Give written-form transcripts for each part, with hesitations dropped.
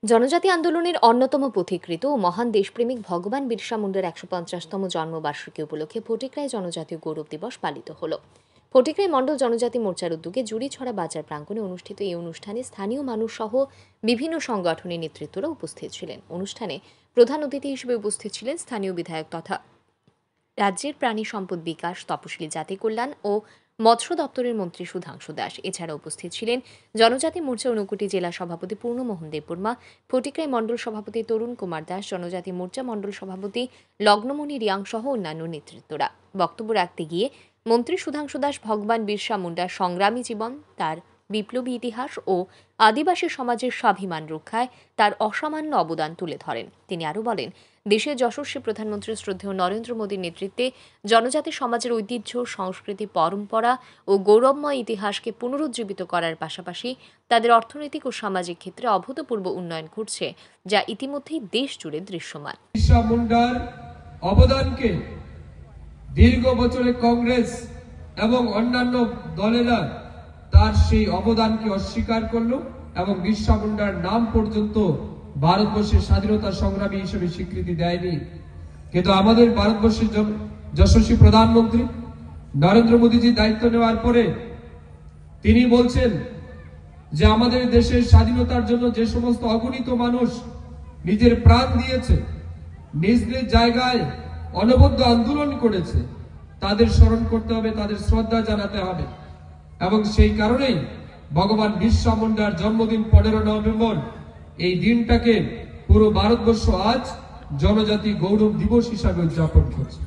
জনজাতি আন্দোলনের অন্যতম পথিকৃৎ ও মহান দেশপ্রেমিক ভগবান বিরসা মুন্ডার ১৫০তম জন্মবার্ষিকী উপলক্ষে ফটিকরায় জনজাতীয় গৌরব দিবস পালিত হল। ফটিকরায় মণ্ডল জনজাতি মোর্চার উদ্যোগে জুড়িছড়া বাজার প্রাঙ্গণে অনুষ্ঠিত এই অনুষ্ঠানে স্থানীয় মানুষ সহ বিভিন্ন সংগঠনের নেতৃত্বরা উপস্থিত ছিলেন। অনুষ্ঠানে প্রধান অতিথি হিসেবে উপস্থিত ছিলেন স্থানীয় বিধায়ক তথা রাজ্যের প্রাণী সম্পদ বিকাশ, তপশিলি জাতি কল্যাণ ও মৎস্য দপ্তরের মন্ত্রী সুধাংশু দাস। এছাড়া উপস্থিত ছিলেন জনজাতি মোর্চা ঊনকোটি জেলা সভাপতি পূর্ণমোহন দেববর্মা, ফটিকরাই মণ্ডল সভাপতি তরুণ কুমার দাস, জনজাতি মোর্চা মণ্ডল সভাপতি লগ্নমণি রিয়াং সহ অন্যান্য নেতৃত্বরা। বক্তব্য রাখতে গিয়ে মন্ত্রী সুধাংশু দাস ভগবান বিরসা মুন্ডার সংগ্রামী জীবন, তার বিপ্লবী ইতিহাস ও আদিবাসী সমাজের স্বাভিমান রক্ষায় তার অসামান্য অবদান তুলে ধরেন। তিনি আরও বলেন, দেশের যশস্বী প্রধানমন্ত্রী শ্রদ্ধেয় নরেন্দ্র মোদীর নেতৃত্বে জনজাতি সমাজের ঐতিহ্য, সংস্কৃতি, পরম্পরা ও গৌরবময় ইতিহাসকে পুনরুজ্জীবিত করার পাশাপাশি তাদের অর্থনৈতিক ও সামাজিক ক্ষেত্রে অভূতপূর্ব উন্নয়ন ঘটছে, যা ইতিমধ্যেই দেশ জুড়ে দৃশ্যমান। বিরসা মুন্ডার অবদানকে দীর্ঘ বছরে কংগ্রেস এবং অন্যান্য দলেরা তার সেই অবদানকে অস্বীকার করলো এবং বিরসা মুন্ডার নাম পর্যন্ত ভারতবর্ষের স্বাধীনতা সংগ্রামী হিসেবে স্বীকৃতি দেয়নি। কিন্তু আমাদের ভারতবর্ষের যশস্বী প্রধানমন্ত্রী নরেন্দ্র মোদীজি দায়িত্ব নেওয়ার পরে তিনি বলছেন যে আমাদের দেশের স্বাধীনতার জন্য যে সমস্ত অগণিত মানুষ নিজের প্রাণ দিয়েছে, নিজ নিজ জায়গায় অনবদ্য আন্দোলন করেছে, তাদের স্মরণ করতে হবে, তাদের শ্রদ্ধা জানাতে হবে। এবং সেই কারণেই ভগবান বিরসা মুন্ডার জন্মদিন 15 নভেম্বর, এই দিনটাকে পুরো ভারতবর্ষ আজ জনজাতি গৌরব দিবস হিসাবে উদযাপন করছে।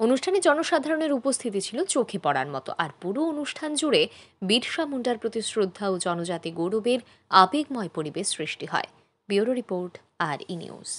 অনুষ্ঠানে জনসাধারণের উপস্থিতি ছিল চোখে পড়ার মতো। আর পুরো অনুষ্ঠান জুড়ে বিরসা মুন্ডার প্রতি শ্রদ্ধা ও জনজাতি গৌরবের আবেগময় পরিবেশ সৃষ্টি হয়। ব্যুরো রিপোর্ট, আর ই নিউজ।